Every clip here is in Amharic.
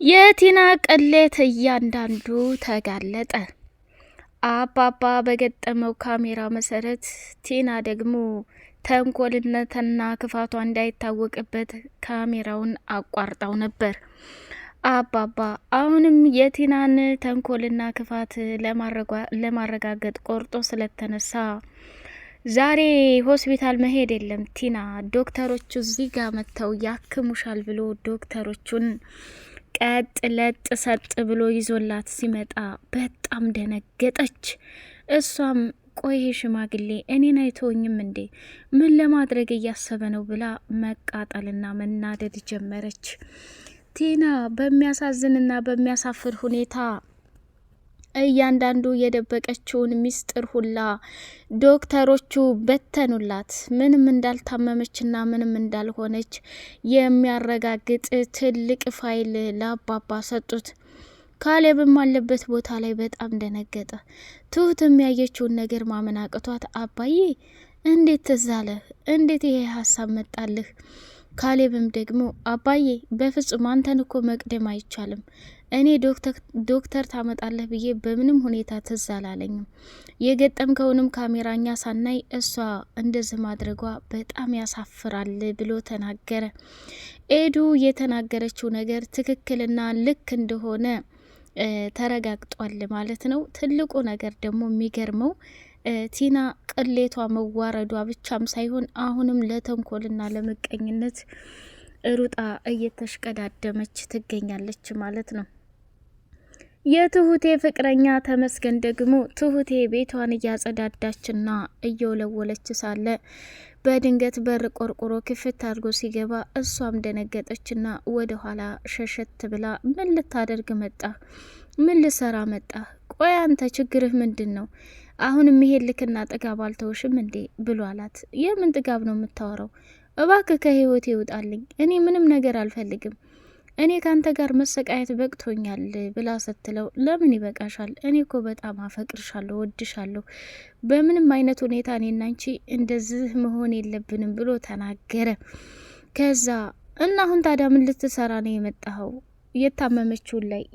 የቲና ቅሌት እያንዳንዱ ተጋለጠ። አባባ በገጠመው ካሜራ መሰረት ቲና ደግሞ ተንኮልነትና ክፋቷ እንዳይታወቅበት ካሜራውን አቋርጣው ነበር። አባባ አሁንም የቲናን ተንኮልና ክፋት ለማረጋገጥ ቆርጦ ስለተነሳ ዛሬ ሆስፒታል መሄድ የለም ቲና፣ ዶክተሮቹ እዚህ ጋር መጥተው ያክሙሻል ብሎ ዶክተሮቹን ቀጥ ለጥ ሰጥ ብሎ ይዞላት ሲመጣ በጣም ደነገጠች። እሷም ቆይ ሽማግሌ እኔን አይተውኝም እንዴ? ምን ለማድረግ እያሰበ ነው ብላ መቃጠልና መናደድ ጀመረች። ቲና በሚያሳዝንና በሚያሳፍር ሁኔታ እያንዳንዱ የደበቀችውን ሚስጥር ሁላ ዶክተሮቹ በተኑላት። ምንም እንዳልታመመችና ምንም እንዳልሆነች የሚያረጋግጥ ትልቅ ፋይል ለአባባ ሰጡት። ካሌብም አለበት ቦታ ላይ በጣም ደነገጠ። ትሁት የሚያየችውን ነገር ማመን አቅቷት አባዬ እንዴት ትዝ አለህ? እንዴት ይሄ ሀሳብ መጣልህ? ካሌብም ደግሞ አባዬ በፍጹም አንተን እኮ መቅደም አይቻልም። እኔ ዶክተር ታመጣለህ ብዬ በምንም ሁኔታ ትዝ አላለኝም። የገጠምከውንም ካሜራኛ ሳናይ እሷ እንደዚህ ማድረጓ በጣም ያሳፍራል ብሎ ተናገረ። ኤዱ የተናገረችው ነገር ትክክልና ልክ እንደሆነ ተረጋግጧል ማለት ነው። ትልቁ ነገር ደግሞ የሚገርመው ቲና ቅሌቷ መዋረዷ ብቻም ሳይሆን አሁንም ለተንኮልና ለምቀኝነት ሩጣ እየተሽቀዳደመች ትገኛለች ማለት ነው። የትሁቴ ፍቅረኛ ተመስገን ደግሞ ትሁቴ ቤቷን እያጸዳዳችና እየወለወለች ሳለ በድንገት በር ቆርቆሮ ክፍት አድርጎ ሲገባ እሷም ደነገጠችና ወደ ኋላ ሸሸት ብላ ምን ልታደርግ መጣ? ምን ልሰራ መጣ? ቆይ አንተ ችግርህ ምንድን ነው? አሁን ይሄ ልክና ጥጋብ አልተውሽም እንዴ ብሎ አላት። የምን ጥጋብ ነው የምታወራው? እባክህ ከህይወቴ ይውጣልኝ። እኔ ምንም ነገር አልፈልግም። እኔ ካንተ ጋር መሰቃየት በቅቶኛል ብላ ስትለው ለምን ይበቃሻል? እኔ እኮ በጣም አፈቅርሻለሁ፣ ወድሻለሁ። በምንም አይነት ሁኔታ እኔና አንቺ እንደዚህ መሆን የለብንም ብሎ ተናገረ። ከዛ እና አሁን ታዲያ ምን ልትሰራ ነው የመጣኸው?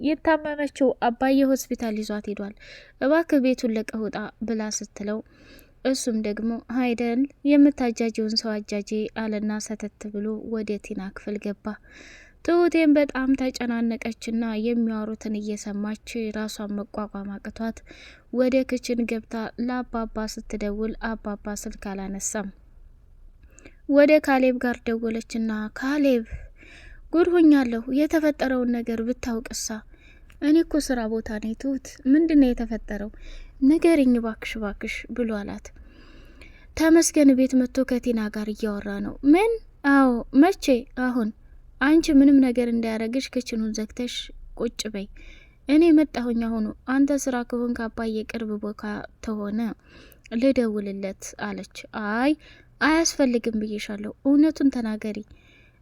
የታመመችው አባዬ ሆስፒታል ይዟት ሄዷል። እባክህ ቤቱን ለቀህ ውጣ ብላ ስትለው እሱም ደግሞ ሀይደል የምታጃጂውን ሰው አጃጂ አለና ሰተት ብሎ ወደ ቲና ክፍል ገባ። ትሁቴን በጣም ተጨናነቀችና የሚያወሩትን እየሰማች ራሷን መቋቋም አቅቷት ወደ ክችን ገብታ ለአባባ ስትደውል አባባ ስልክ አላነሳም። ወደ ካሌብ ጋር ደወለችና ካሌብ ጉድ ሆኛለሁ፣ የተፈጠረውን ነገር ብታውቅሳ። እኔ እኮ ስራ ቦታ ነኝ። ትሁት ምንድነው የተፈጠረው? ንገሪኝ ባክሽ ባክሽ ብሎ አላት። ተመስገን ቤት መጥቶ ከቲና ጋር እያወራ ነው። ምን? አዎ። መቼ? አሁን። አንቺ ምንም ነገር እንዳያረግሽ ክችኑን ዘግተሽ ቁጭ በይ። እኔ መጣሁኝ አሁኑ። አንተ ስራ ከሆን ከአባዬ ቅርብ ቦታ ተሆነ ልደውልለት አለች። አይ አያስፈልግም ብዬሻለሁ። እውነቱን ተናገሪ።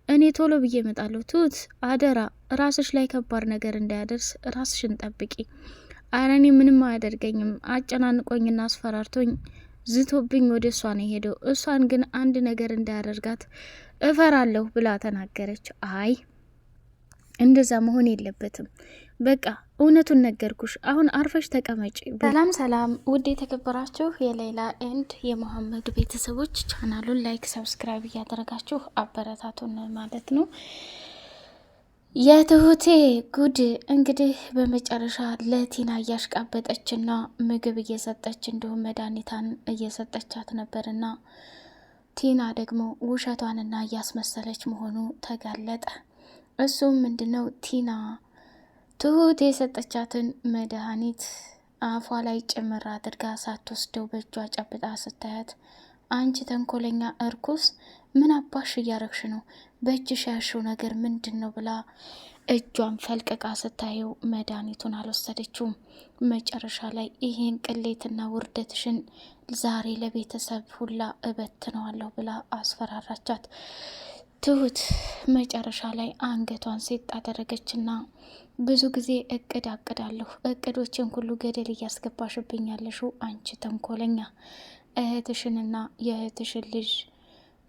እኔ ቶሎ ብዬ እመጣለሁ። ትሁት አደራ ራስሽ ላይ ከባድ ነገር እንዳያደርስ ራስሽን ጠብቂ። አረ እኔ ምንም አያደርገኝም። አጨናንቆኝና አስፈራርቶኝ ዝቶብኝ ወደ እሷ ነው የሄደው። እሷን ግን አንድ ነገር እንዳያደርጋት እፈራለሁ ብላ ተናገረች። አይ እንደዛ መሆን የለበትም። በቃ እውነቱን ነገርኩሽ። አሁን አርፈሽ ተቀመጪ። ሰላም ሰላም! ውድ የተከበራችሁ የሌላ ኤንድ የመሐመድ ቤተሰቦች ቻናሉን ላይክ፣ ሰብስክራይብ እያደረጋችሁ አበረታቱን ማለት ነው። የትሁቴ ጉድ እንግዲህ በመጨረሻ ለቲና እያሽቃበጠችና ምግብ እየሰጠች እንዲሁም መድኃኒቷን እየሰጠቻት ነበርና ቲና ደግሞ ውሸቷንና እያስመሰለች መሆኑ ተጋለጠ። እሱም ምንድነው? ቲና ትሁት የሰጠቻትን መድኃኒት አፏ ላይ ጭምር አድርጋ ሳትወስደው በእጇ ጨብጣ ስታያት አንቺ ተንኮለኛ እርኩስ፣ ምን አባሽ እያረግሽ ነው? በእጅሽ ያሽው ነገር ምንድን ነው ብላ እጇን ፈልቅቃ ስታየው መድኃኒቱን አልወሰደችውም። መጨረሻ ላይ ይሄን ቅሌትና ውርደትሽን ዛሬ ለቤተሰብ ሁላ እበትነዋለሁ ብላ አስፈራራቻት። ትሁት መጨረሻ ላይ አንገቷን ሴት አደረገችና ብዙ ጊዜ እቅድ አቅዳለሁ፣ እቅዶችን ሁሉ ገደል እያስገባሽብኛለሽው አንቺ ተንኮለኛ፣ እህትሽንና የእህትሽን ልጅ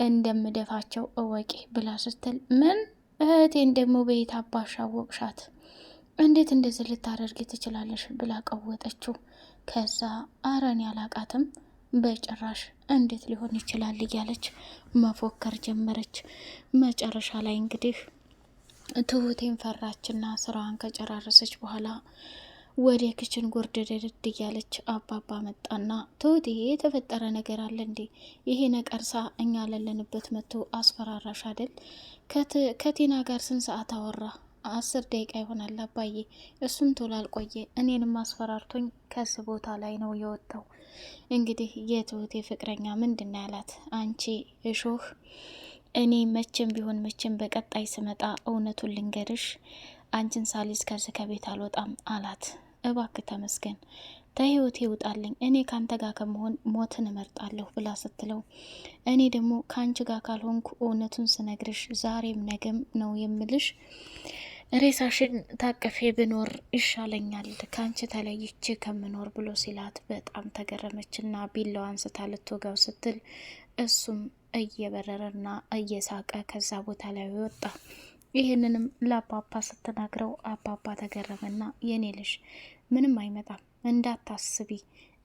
እንደምደፋቸው እወቂ ብላ ስትል ምን እህቴን ደግሞ በየት አባሽ አወቅሻት? እንዴት እንደዚህ ልታደርጊ ትችላለሽ? ብላ ቀወጠችው። ከዛ አረን ያላቃትም በጭራሽ እንዴት ሊሆን ይችላል እያለች መፎከር ጀመረች። መጨረሻ ላይ እንግዲህ ትሁቴን ፈራችና ስራዋን ከጨራረሰች በኋላ ወደ ክችን ጎርደደድ እያለች አባባ መጣና ትሁቴ የተፈጠረ ነገር አለ እንዴ? ይሄ ነቀርሳ እኛ ያለንበት መጥቶ አስፈራራሽ አይደል? ከቲና ጋር ስንት ሰዓት አወራ? 10 ደቂቃ ይሆናል አባዬ። እሱም ቶሎ አልቆየ። እኔንም አስፈራርቶኝ ከዚህ ቦታ ላይ ነው የወጣው። እንግዲህ የትሁቴ ፍቅረኛ ምንድን ነው ያላት? አንቺ እሾህ፣ እኔ መቼም ቢሆን መቼም በቀጣይ ስመጣ እውነቱን ልንገርሽ፣ አንቺን ሳሊዝ ከዚህ ከቤት አልወጣም አላት። እባክህ ተመስገን፣ ከህይወቴ ይውጣልኝ፣ እኔ ካንተ ጋር ከመሆን ሞትን እመርጣለሁ ብላ ስትለው፣ እኔ ደግሞ ከአንቺ ጋር ካልሆንኩ እውነቱን ስነግርሽ ዛሬም ነገም ነው የምልሽ ሬሳሽን ታቀፌ ብኖር ይሻለኛል ከአንቺ ተለይቼ ከምኖር ብሎ ሲላት በጣም ተገረመችና ቢላዋ አንስታ ልትወጋው ስትል እሱም እየበረረና እየሳቀ ከዛ ቦታ ላይ ወጣ። ይህንንም ለአባባ ስትናግረው አባባ ተገረመና የኔ ልጅ ምንም አይመጣም እንዳታስቢ፣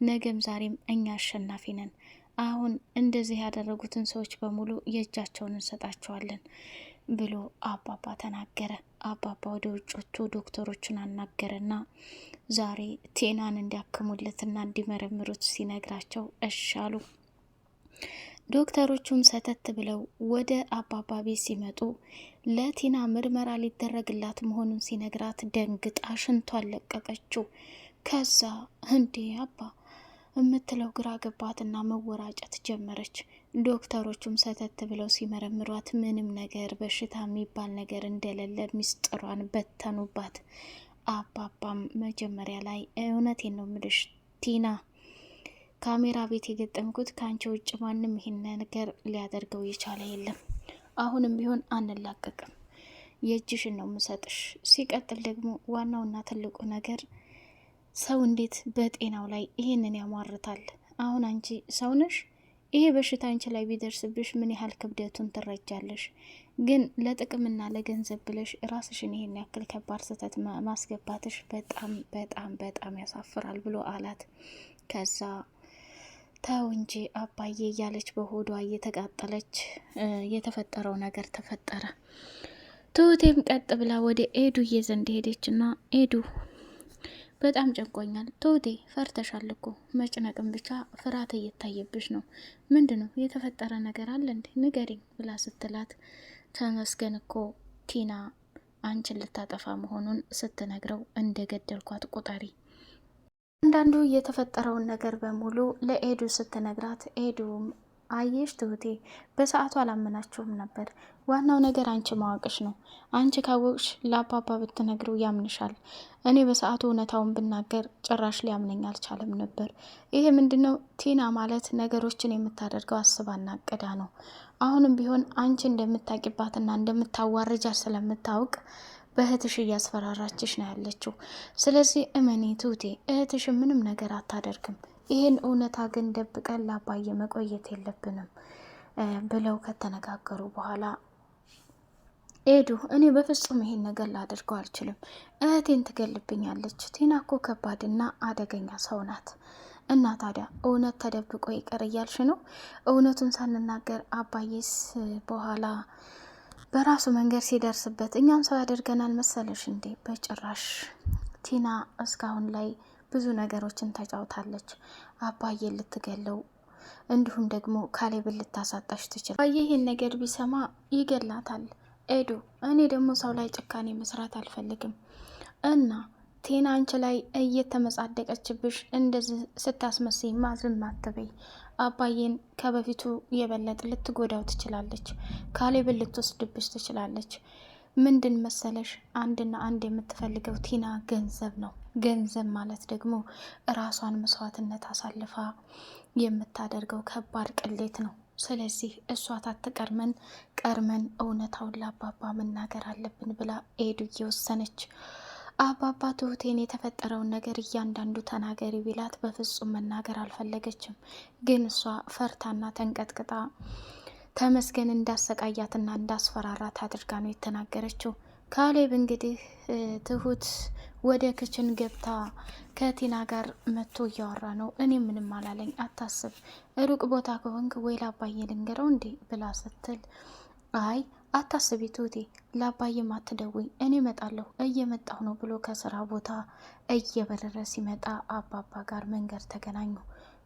ነገም ዛሬም እኛ አሸናፊ ነን። አሁን እንደዚህ ያደረጉትን ሰዎች በሙሉ የእጃቸውን እንሰጣቸዋለን ብሎ አባባ ተናገረ። አባባ ወደ ውጮቹ ዶክተሮችን አናገረና ዛሬ ቴናን እንዲያክሙለትና እንዲመረምሩት ሲነግራቸው እሻሉ። ዶክተሮቹም ሰተት ብለው ወደ አባባ ቤት ሲመጡ ለቲና ምርመራ ሊደረግላት መሆኑን ሲነግራት ደንግጣ ሽንቷን ለቀቀችው። ከዛ እንዴ አባ የምትለው ግራ ገባትና መወራጨት ጀመረች። ዶክተሮቹም ሰተት ብለው ሲመረምሯት ምንም ነገር በሽታ የሚባል ነገር እንደሌለ ሚስጥሯን በተኑባት። አባባም መጀመሪያ ላይ እውነቴን ነው ምልሽ ቲና፣ ካሜራ ቤት የገጠምኩት ከአንቺ ውጭ ማንም ይሄን ነገር ሊያደርገው የቻለ የለም። አሁንም ቢሆን አንላቀቅም፣ የእጅሽን ነው ምሰጥሽ። ሲቀጥል ደግሞ ዋናውና ትልቁ ነገር ሰው እንዴት በጤናው ላይ ይሄንን ያሟርታል? አሁን አንቺ ሰው ነሽ። ይሄ በሽታ አንቺ ላይ ቢደርስብሽ ምን ያህል ክብደቱን ትረጃለሽ? ግን ለጥቅምና ለገንዘብ ብለሽ ራስሽን ይሄን ያክል ከባድ ስህተት ማስገባትሽ በጣም በጣም በጣም ያሳፍራል ብሎ አላት። ከዛ ተው እንጂ አባዬ እያለች በሆዷ እየተቃጠለች የተፈጠረው ነገር ተፈጠረ። ትሁቴም ቀጥ ብላ ወደ ኤዱዬ ዘንድ ሄደችና ኤዱ በጣም ጨንቆኛል። ትሁቴ ፈርተሻል እኮ መጭነቅም ብቻ ፍርሃት እየታየብሽ ነው። ምንድን ነው የተፈጠረ ነገር አለ እንዴ? ንገሪኝ ብላ ስትላት ተመስገን እኮ ቲና አንቺን ልታጠፋ መሆኑን ስትነግረው እንደገደልኳት ቁጠሪ። አንዳንዱ የተፈጠረውን ነገር በሙሉ ለኤዱ ስትነግራት ኤዱም አየሽ ትሁቴ በሰዓቱ አላመናችሁም ነበር። ዋናው ነገር አንቺ ማወቅሽ ነው። አንቺ ካወቅሽ ለአባባ ብትነግረው ያምንሻል። እኔ በሰዓቱ እውነታውን ብናገር ጭራሽ ሊያምነኝ አልቻለም ነበር። ይሄ ምንድነው? ቲና ማለት ነገሮችን የምታደርገው አስባና አቅዳ ነው። አሁንም ቢሆን አንቺ እንደምታቂባትና እንደምታዋርጃት ስለምታውቅ በእህትሽ እያስፈራራችሽ ነው ያለችው። ስለዚህ እመኔ ትሁቴ እህትሽ ምንም ነገር አታደርግም። ይህን እውነታ ግን ደብቀን ላባዬ መቆየት የለብንም ብለው ከተነጋገሩ በኋላ ኤዱ እኔ በፍጹም ይሄን ነገር ላደርገው አልችልም። እህቴን ትገልብኛለች። ቲና እኮ ከባድና አደገኛ ሰው ናት። እና ታዲያ እውነት ተደብቆ ይቀር እያልሽ ነው? እውነቱን ሳንናገር አባዬስ በኋላ በራሱ መንገድ ሲደርስበት እኛን ሰው ያደርገናል መሰለሽ እንዴ? በጭራሽ። ቲና እስካሁን ላይ ብዙ ነገሮችን ተጫውታለች። አባዬ ልትገለው እንዲሁም ደግሞ ካሌብን ልታሳጣሽ ትችላል። አባዬ ይህን ነገር ቢሰማ ይገላታል። ኤዱ እኔ ደግሞ ሰው ላይ ጭካኔ መስራት አልፈልግም እና ቴና አንቺ ላይ እየተመጻደቀችብሽ እንደዚህ ስታስመስይ ማዝም አትበይ። አባዬን ከበፊቱ የበለጥ ልትጎዳው ትችላለች። ካሌብን ልትወስድብሽ ትችላለች። ምንድን መሰለሽ አንድና አንድ የምትፈልገው ቲና ገንዘብ ነው። ገንዘብ ማለት ደግሞ ራሷን መስዋዕትነት አሳልፋ የምታደርገው ከባድ ቅሌት ነው። ስለዚህ እሷ ቀርመን እውነታውን ለአባባ መናገር አለብን ብላ ኤዱ እየወሰነች አባባ ትሁቴን የተፈጠረውን ነገር እያንዳንዱ ተናገሪ ቢላት በፍጹም መናገር አልፈለገችም። ግን እሷ ፈርታና ተንቀጥቅጣ ተመስገን እንዳሰቃያትና እንዳስፈራራት አድርጋ ነው የተናገረችው። ካሌብ እንግዲህ ትሁት ወደ ክችን ገብታ ከቲና ጋር መጥቶ እያወራ ነው። እኔ ምንም አላለኝ አታስብ፣ ሩቅ ቦታ ከሆንክ ወይ ለአባዬ ልንገረው እንዴ ብላ ስትል፣ አይ አታስቢ ትሁቴ፣ ለአባዬም አትደውይ፣ እኔ እመጣለሁ እየመጣሁ ነው ብሎ ከስራ ቦታ እየበረረ ሲመጣ አባባ ጋር መንገድ ተገናኙ።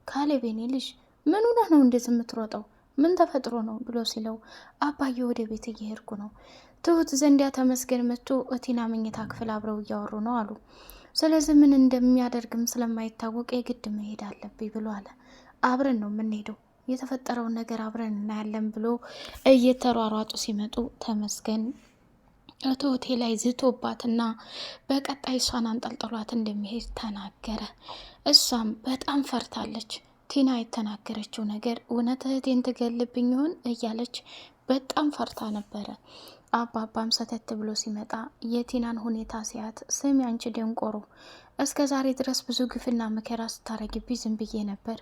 ካሌብ የኔ ልጅ ምን ሆነህ ነው እንደዚህ የምትሮጠው? ምን ተፈጥሮ ነው ብሎ ሲለው፣ አባዬ ወደ ቤት እየሄድኩ ነው። ትሁት ዘንዲያ ተመስገን መጥቶ ቲና መኝታ ክፍል አብረው እያወሩ ነው አሉ። ስለዚህ ምን እንደሚያደርግም ስለማይታወቅ የግድ መሄድ አለብኝ ብሎ አለ። አብረን ነው የምንሄደው፣ የተፈጠረውን ነገር አብረን እናያለን ብሎ እየተሯሯጡ ሲመጡ ተመስገን ትሁቴ ላይ ዝቶባትና በቀጣይ እሷን አንጠልጥሏት እንደሚሄድ ተናገረ። እሷም በጣም ፈርታለች። ቲና የተናገረችው ነገር እውነት እህቴን ትገልብኝ ይሆን እያለች በጣም ፈርታ ነበረ። አባባም ሰተት ብሎ ሲመጣ የቲናን ሁኔታ ሲያት፣ ስሚ አንቺ ደንቆሮ፣ እስከ ዛሬ ድረስ ብዙ ግፍና መከራ ስታረጊብኝ ዝም ብዬ ነበር።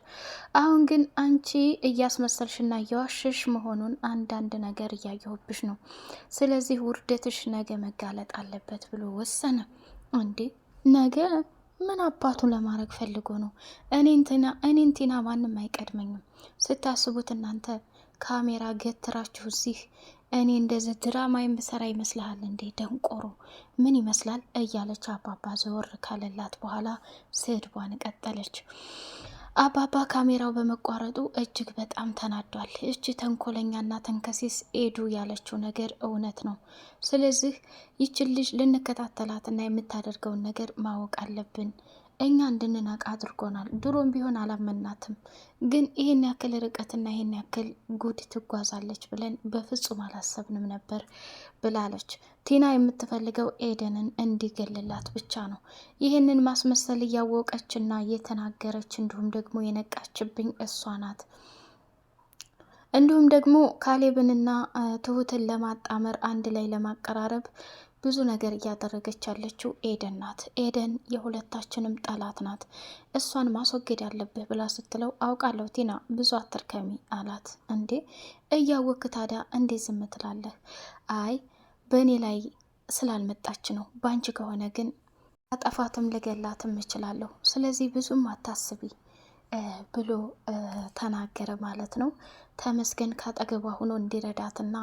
አሁን ግን አንቺ እያስመሰልሽና እየዋሸሽ መሆኑን አንዳንድ ነገር እያየሁብሽ ነው። ስለዚህ ውርደትሽ ነገ መጋለጥ አለበት ብሎ ወሰነ። እንዴ ነገ ምን አባቱ ለማድረግ ፈልጎ ነው? እኔን ቲና ማንም አይቀድመኝም። ስታስቡት እናንተ ካሜራ ገትራችሁ እዚህ እኔ እንደዚህ ድራማ የምሰራ ይመስልሃል እንዴ? ደንቆሮ ምን ይመስላል እያለች አባባ ዘወር ካለላት በኋላ ስድቧን ቀጠለች። አባባ ካሜራው በመቋረጡ እጅግ በጣም ተናዷል። እጅ ተንኮለኛና ተንከሲስ ኤዱ ያለችው ነገር እውነት ነው። ስለዚህ ይችን ልጅ ልንከታተላትና የምታደርገውን ነገር ማወቅ አለብን። እኛ እንድንነቃ አድርጎናል። ድሮም ቢሆን አላመናትም፣ ግን ይህን ያክል ርቀትና ይህን ያክል ጉድ ትጓዛለች ብለን በፍጹም አላሰብንም ነበር ብላለች። ቲና የምትፈልገው ኤደንን እንዲገልላት ብቻ ነው። ይህንን ማስመሰል እያወቀችና እየተናገረች እንዲሁም ደግሞ የነቃችብኝ እሷ ናት። እንዲሁም ደግሞ ካሌብንና ትሁትን ለማጣመር አንድ ላይ ለማቀራረብ ብዙ ነገር እያደረገች ያለችው ኤደን ናት። ኤደን የሁለታችንም ጠላት ናት። እሷን ማስወገድ ያለብህ ብላ ስትለው፣ አውቃለሁ ቲና ብዙ አትርከሚ አላት። እንዴ እያወክ ታዲያ እንዴ ዝም ትላለህ? አይ በእኔ ላይ ስላልመጣች ነው። ባንቺ ከሆነ ግን አጠፋትም ልገላትም እችላለሁ። ስለዚህ ብዙም አታስቢ ብሎ ተናገረ ማለት ነው። ተመስገን ካጠገቧ ሆኖ እንዲረዳትና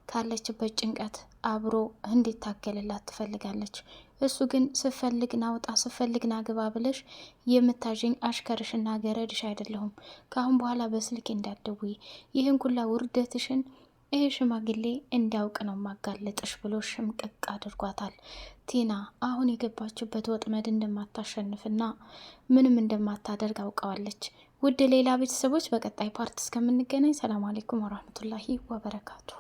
ካለችበት ጭንቀት አብሮ እንዲታገልላት ትፈልጋለች። እሱ ግን ስፈልግ ናውጣ ስፈልግ ናግባ ብለሽ የምታዥኝ አሽከርሽና ገረድሽ አይደለሁም። ከአሁን በኋላ በስልክ እንዳትደውይ፣ ይህን ኩላ ውርደትሽን ይሄ ሽማግሌ እንዲያውቅ ነው ማጋለጥሽ ብሎ ሽምቅቅ አድርጓታል። ቲና አሁን የገባችበት ወጥመድ እንደማታሸንፍና ምንም እንደማታደርግ አውቀዋለች። ውድ ሌላ ቤተሰቦች በቀጣይ ፓርት እስከምንገናኝ ሰላም አለይኩም ወራህመቱላሂ ወበረካቱ።